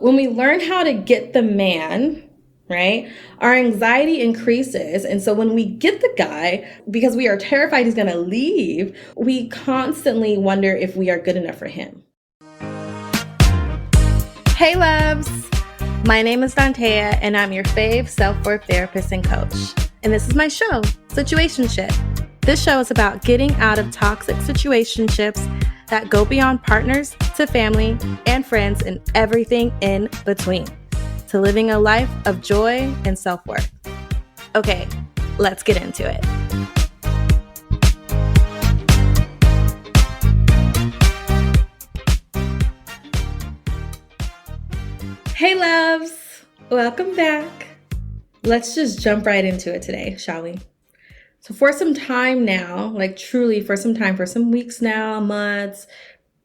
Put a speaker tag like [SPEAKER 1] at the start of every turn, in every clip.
[SPEAKER 1] when we learn how to get the man, right, our anxiety increases. And so when we get the guy, because we are terrified he's going to leave, we constantly wonder if we are good enough for him. Hey loves, my name is Dantea and I'm your fave self-worth therapist and coach. And this is my show, Situationship. This show is about getting out of toxic situationships that go beyond partners to family and friends and everything in between, to living a life of joy and self-worth. Okay, let's get into it. Hey loves, welcome back. Let's just jump right into it today, shall we? So for some time now, like truly for some time, for some weeks now, months,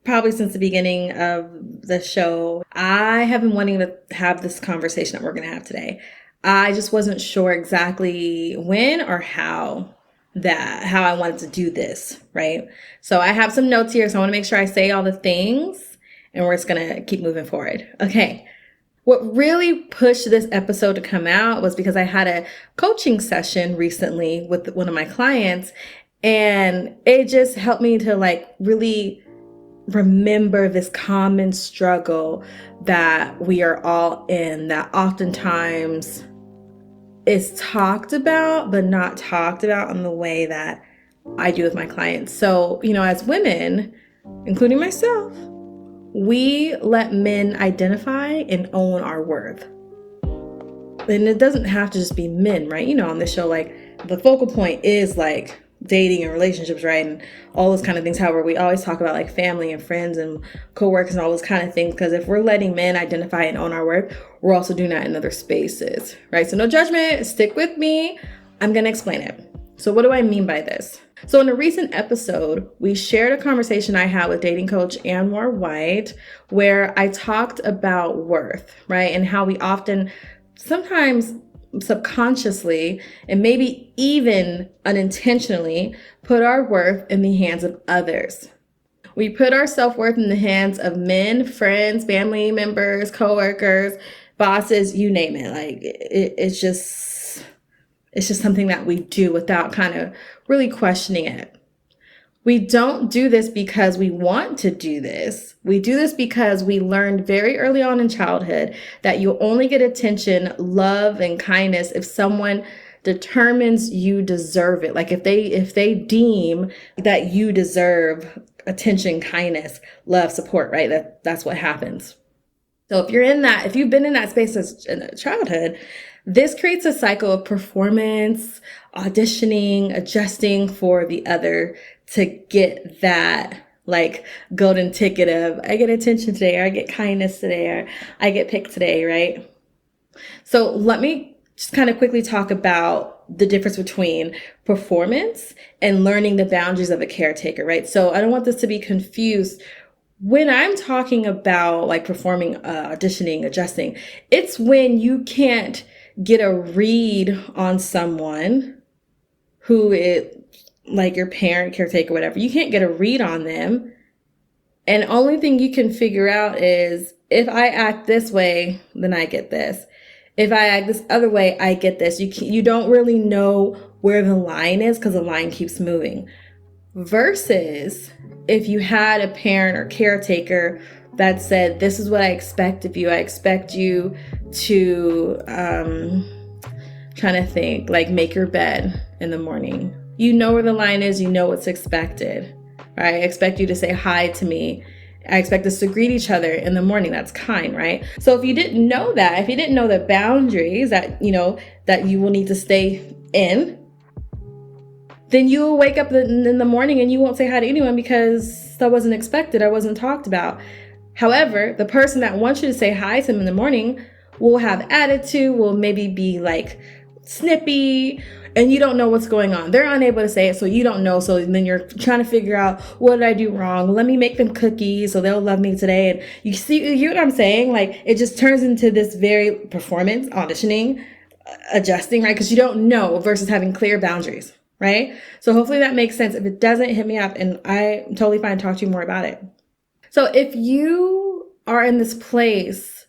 [SPEAKER 1] probably since the beginning of the show, I have been wanting to have this conversation that we're going to have today. I just wasn't sure exactly when or how I wanted to do this, right? So I have some notes here, so I want to make sure I say all the things and we're just going to keep moving forward. Okay. What really pushed this episode to come out was because I had a coaching session recently with one of my clients, and it just helped me to really remember this common struggle that we are all in, that oftentimes is talked about, but not talked about in the way that I do with my clients. So, as women, including myself, we let men identify and own our worth. And it doesn't have to just be men, right? On this show, the focal point is dating and relationships, right? And all those kind of things. However, we always talk about family and friends and coworkers and all those kind of things. Because if we're letting men identify and own our worth, we're also doing that in other spaces, right? So no judgment, stick with me. I'm going to explain it. So what do I mean by this? So in a recent episode, we shared a conversation I had with dating coach Anwar White, where I talked about worth, right? And how we often, sometimes subconsciously, and maybe even unintentionally, put our worth in the hands of others. We put our self-worth in the hands of men, friends, family members, coworkers, bosses, you name it. It's just something that we do without kind of really questioning it. We don't do this because we want to do this. We do this because we learned very early on in childhood that you only get attention, love, and kindness if someone determines you deserve it. If they deem that you deserve attention, kindness, love, support, right? That's what happens. So if you've been in that space as in childhood, this creates a cycle of performance, auditioning, adjusting for the other to get that golden ticket of I get attention today, or I get kindness today, or I get picked today, right? So let me just kind of quickly talk about the difference between performance and learning the boundaries of a caretaker, right? So I don't want this to be confused. When I'm talking about performing, auditioning, adjusting, it's when you can't get a read on someone who is your parent, caretaker, whatever. You can't get a read on them. And only thing you can figure out is if I act this way, then I get this. If I act this other way, I get this. You don't really know where the line is because the line keeps moving. Versus if you had a parent or caretaker that said, this is what I expect of you. I expect you to, trying to think, make your bed in the morning. You know where the line is. You know what's expected, right? I expect you to say hi to me. I expect us to greet each other in the morning. That's kind, right? So if you didn't know that, if you didn't know the boundaries that you will need to stay in, then you will wake up in the morning and you won't say hi to anyone because that wasn't expected. I wasn't talked about. However, the person that wants you to say hi to them in the morning will have attitude, will maybe be snippy, and you don't know what's going on. They're unable to say it, so you don't know. So then you're trying to figure out, what did I do wrong? Let me make them cookies so they'll love me today. And you hear what I'm saying? It just turns into this very performance, auditioning, adjusting, right? Because you don't know versus having clear boundaries, right? So hopefully that makes sense. If it doesn't, hit me up and I'm totally fine to talk to you more about it. So if you are in this place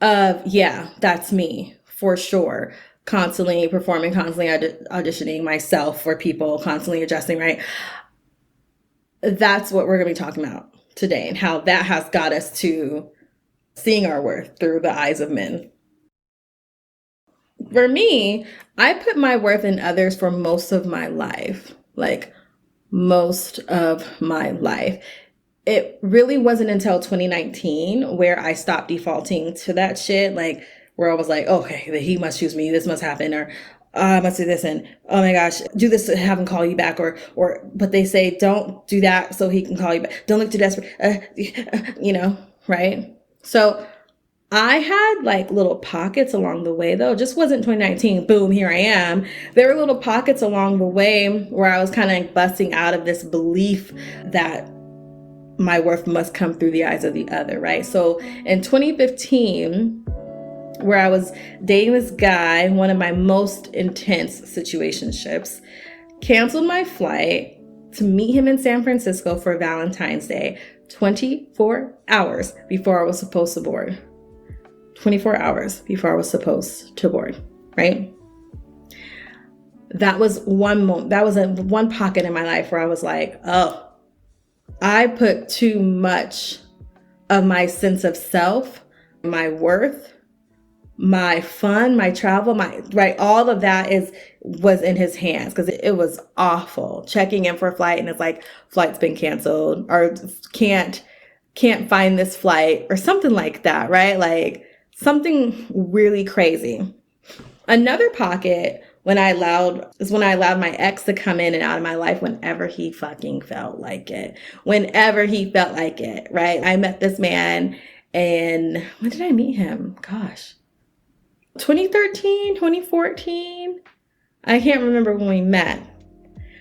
[SPEAKER 1] Yeah, that's me for sure. Constantly performing, constantly auditioning myself for people, constantly adjusting, right? That's what we're going to be talking about today, and how that has got us to seeing our worth through the eyes of men. For me, I put my worth in others for most of my life. Like most of my life. It really wasn't until 2019 where I stopped defaulting to that shit. Like where I was like, okay, he must choose me. This must happen. Or I must do this. And oh my gosh, do this to have him call you back. But they say, don't do that so he can call you back. Don't look too desperate. Right? So I had like little pockets along the way though. It just wasn't 2019. Boom, here I am. There were little pockets along the way where I was kind of busting out of this belief that my worth must come through the eyes of the other, right? So in 2015, where I was dating this guy, one of my most intense situationships, canceled my flight to meet him in San Francisco for Valentine's Day, 24 hours before I was supposed to board. 24 hours before I was supposed to board, right? That was one moment, that was one pocket in my life where I was like, oh, I put too much of my sense of self, my worth, my fun, my travel, all of that was in his hands, because it was awful checking in for a flight and it's like, flight's been canceled, or can't find this flight, or something like that, right? Like something really crazy. Another pocket when I allowed my ex to come in and out of my life whenever he fucking felt like it. Whenever he felt like it, right? I met this man, and when did I meet him? Gosh. 2013, 2014. I can't remember when we met.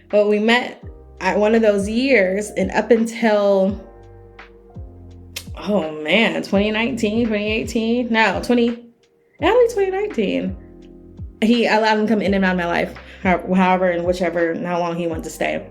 [SPEAKER 1] But we met at one of those years, and up until 2019, 2018. No, 2019. I allowed him to come in and out of my life, however and whichever and how long he wanted to stay.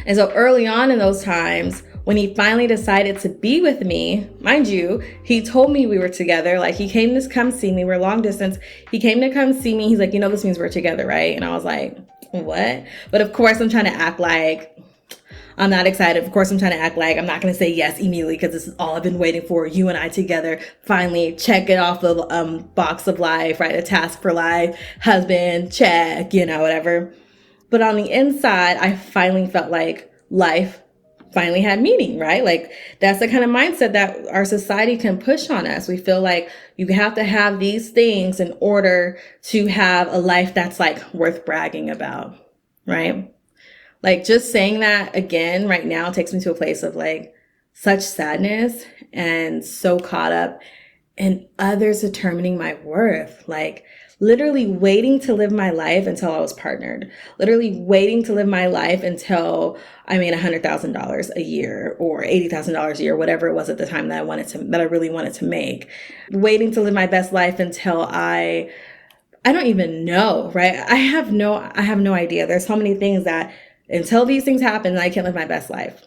[SPEAKER 1] And so early on in those times, when he finally decided to be with me, mind you, he told me we were together. Like he came to come see me. We're long distance. He came to come see me. He's like, this means we're together, right? And I was like, what? But of course, I'm trying to act like I'm not excited. Of course, I'm trying to act like I'm not going to say yes immediately, because this is all I've been waiting for. You and I together, finally check it off the box of life, right? A task for life, husband, check, whatever. But on the inside, I finally felt like life finally had meaning, right? Like that's the kind of mindset that our society can push on us. We feel like you have to have these things in order to have a life that's like worth bragging about, right? Like just saying that again right now takes me to a place of like such sadness and so caught up in others determining my worth. Like literally waiting to live my life until I was partnered. Literally waiting to live my life until I made $100,000 a year or $80,000 a year, whatever it was at the time that I really wanted to make. Waiting to live my best life until I don't even know, right? I have no idea. There's so many things that until these things happen, I can't live my best life.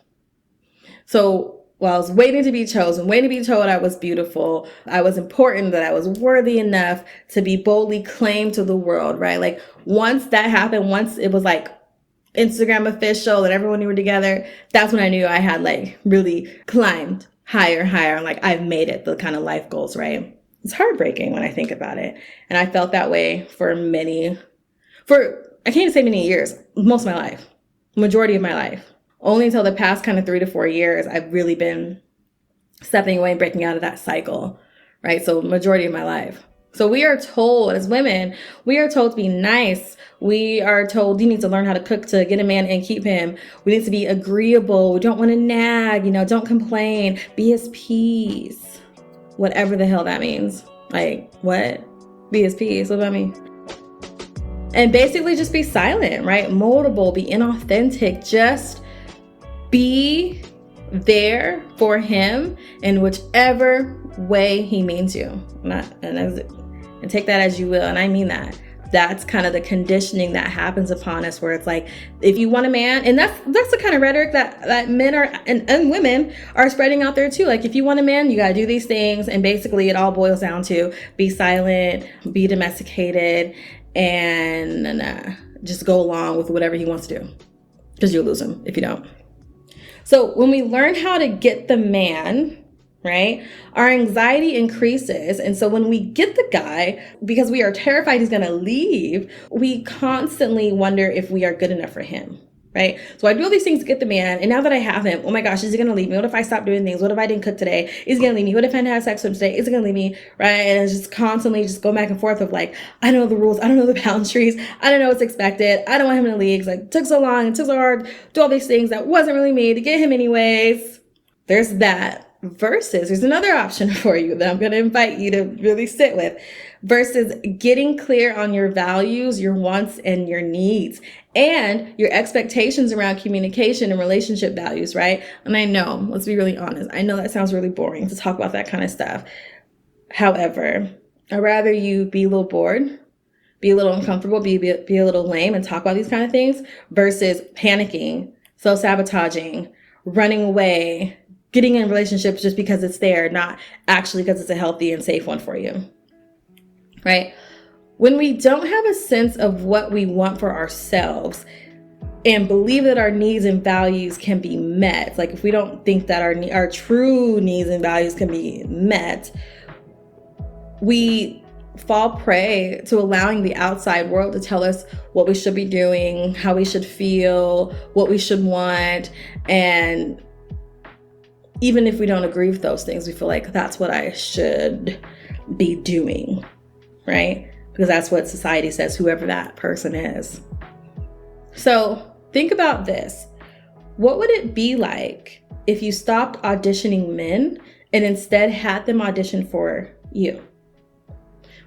[SPEAKER 1] So while I was waiting to be chosen, waiting to be told I was beautiful, I was important, that I was worthy enough to be boldly claimed to the world, right? Like once that happened, once it was like Instagram official and everyone knew we were together, that's when I knew I had like really climbed higher and higher. Like I've made it, the kind of life goals, right? It's heartbreaking when I think about it. And I felt that way for I can't even say many years, most of my life. Majority of my life. Only until the past kind of 3 to 4 years, I've really been stepping away and breaking out of that cycle, right? So majority of my life. So we are told as women, we are told to be nice. We are told you need to learn how to cook to get a man and keep him. We need to be agreeable. We don't want to nag, don't complain. Be his peace. Whatever the hell that means. Like, what? Be his peace. What about me? And basically just be silent, right? Moldable, be inauthentic. Just be there for him in whichever way he means you. And take that as you will. And I mean that. That's kind of the conditioning that happens upon us, where it's like, if you want a man, and that's the kind of rhetoric that men are and women are spreading out there too. Like, if you want a man, you got to do these things. And basically it all boils down to be silent, be domesticated, and just go along with whatever he wants to do, because you'll lose him if you don't. So when we learn how to get the man, right, our anxiety increases. And so when we get the guy, because we are terrified he's going to leave, we constantly wonder if we are good enough for him, right? So I do all these things to get the man. And now that I have him, oh my gosh, is he going to leave me? What if I stop doing things? What if I didn't cook today? Is he going to leave me? What if I didn't have sex with him today? Is he going to leave me? Right? And it's just constantly just go back and forth of like, I don't know the rules. I don't know the boundaries. I don't know what's expected. I don't want him to leave. Like, it took so long. It took so hard to do all these things that wasn't really me to get him anyways. There's that. Versus, there's another option for you that I'm going to invite you to really sit with, versus getting clear on your values, your wants, and your needs, and your expectations around communication and relationship values, right? And I know, let's be really honest, I know that sounds really boring to talk about that kind of stuff. However, I'd rather you be a little bored, be a little uncomfortable, be a little lame and talk about these kind of things, versus panicking, self-sabotaging, running away, getting in relationships just because it's there, not actually because it's a healthy and safe one for you, right? When we don't have a sense of what we want for ourselves and believe that our needs and values can be met, like if we don't think that our true needs and values can be met, we fall prey to allowing the outside world to tell us what we should be doing, how we should feel, what we should want. And even if we don't agree with those things, we feel like that's what I should be doing, right? Because that's what society says, whoever that person is. So think about this. What would it be like if you stopped auditioning men and instead had them audition for you?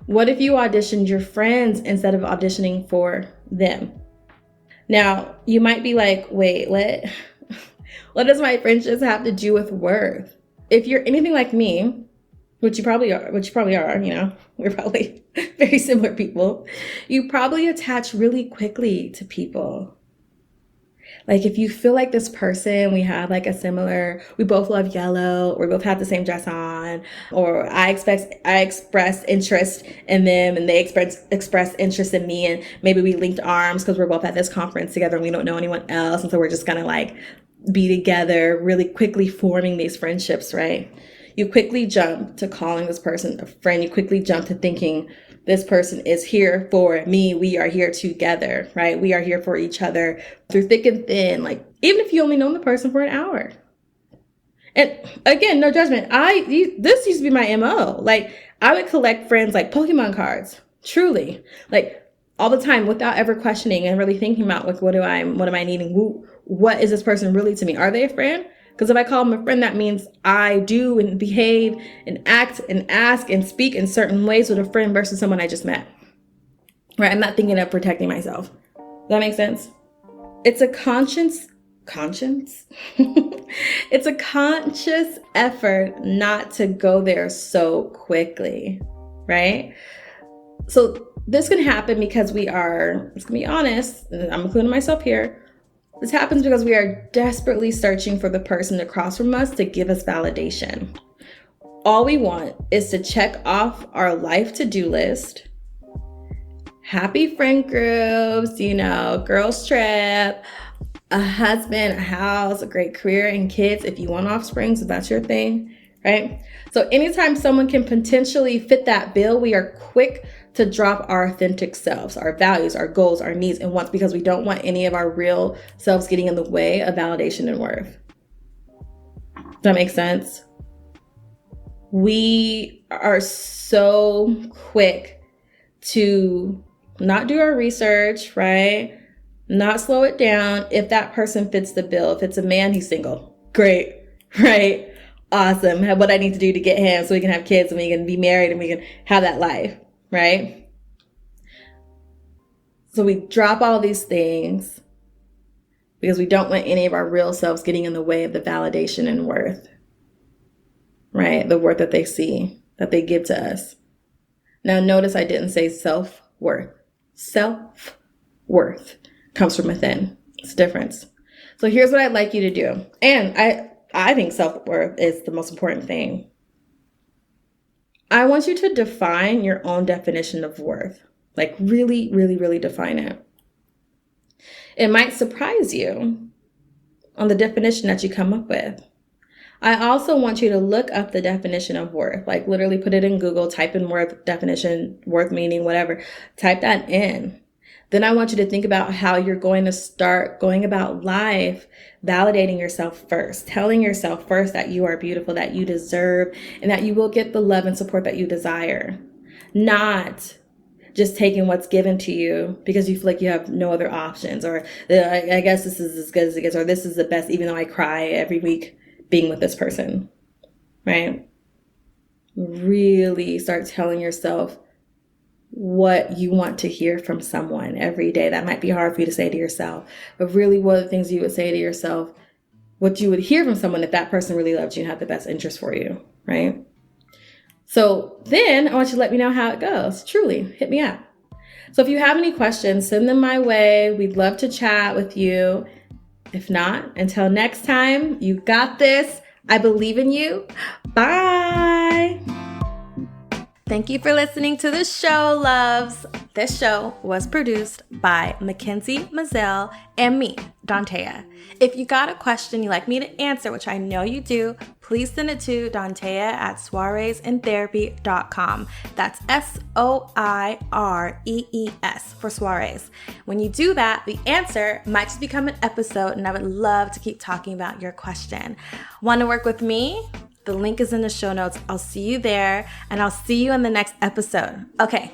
[SPEAKER 1] What if you auditioned your friends instead of auditioning for them? Now, you might be like, wait, what does my friendships have to do with worth? If you're anything like me, which you probably are, you know, we're probably very similar people, you probably attach really quickly to people. Like if you feel like this person, we have like we both love yellow, or we both have the same dress on, or I express interest in them and they express interest in me, and maybe we linked arms because we're both at this conference together and we don't know anyone else. And so we're just gonna like be together, really quickly forming these friendships, right? You quickly jump to calling this person a friend. You quickly jump to thinking this person is here for me. We are here together, right? We are here for each other through thick and thin. Like even if you only know the person for an hour. And again, no judgment. This used to be my MO. Like I would collect friends like Pokemon cards, truly, like all the time without ever questioning and really thinking about like, what am I needing? What is this person really to me? Are they a friend? Because if I call them a friend, that means I do and behave and act and ask and speak in certain ways with a friend versus someone I just met, right? I'm not thinking of protecting myself. Does that make sense? It's a conscience? It's a conscious effort not to go there so quickly, right? So this can happen because let's be honest, and I'm including myself here. This happens because we are desperately searching for the person across from us to give us validation. All we want is to check off our life to-do list, happy friend groups, girls trip, a husband, a house, a great career, and kids if you want offspring, so that's your thing, right? So anytime someone can potentially fit that bill, we are quick to drop our authentic selves, our values, our goals, our needs and wants, because we don't want any of our real selves getting in the way of validation and worth. Does that make sense? We are so quick to not do our research, right? Not slow it down. If that person fits the bill, if it's a man, he's single. Great, right? Awesome. What I need to do to get him so we can have kids and we can be married and we can have that life. Right? So we drop all these things because we don't want any of our real selves getting in the way of the validation and worth, right? The worth that they see, that they give to us. Now, notice I didn't say self-worth. Self-worth comes from within. It's a difference. So here's what I'd like you to do. And I think self-worth is the most important thing. I want you to define your own definition of worth. Like really, really, really define it. It might surprise you on the definition that you come up with. I also want you to look up the definition of worth, like literally put it in Google, type in worth definition, worth meaning, whatever, type that in. Then I want you to think about how you're going to start going about life, validating yourself first, telling yourself first that you are beautiful, that you deserve, and that you will get the love and support that you desire. Not just taking what's given to you because you feel like you have no other options, or I guess this is as good as it gets, or this is the best, even though I cry every week being with this person, right? Really start telling yourself what you want to hear from someone every day. That might be hard for you to say to yourself, but really what are the things you would say to yourself, what you would hear from someone if that person really loved you and had the best interest for you, right? So then I want you to let me know how it goes. Truly, hit me up. So if you have any questions, send them my way. We'd love to chat with you. If not, until next time, you got this. I believe in you. Bye. Thank you for listening to the show, loves. This show was produced by Mackenzie Mazzell and me, Dantea. If you got a question you'd like me to answer, which I know you do, please send it to dantea@soireesintherapy.com. That's SOIREES for soirees. When you do that, the answer might just become an episode, and I would love to keep talking about your question. Want to work with me? The link is in the show notes. I'll see you there, and I'll see you in the next episode. Okay,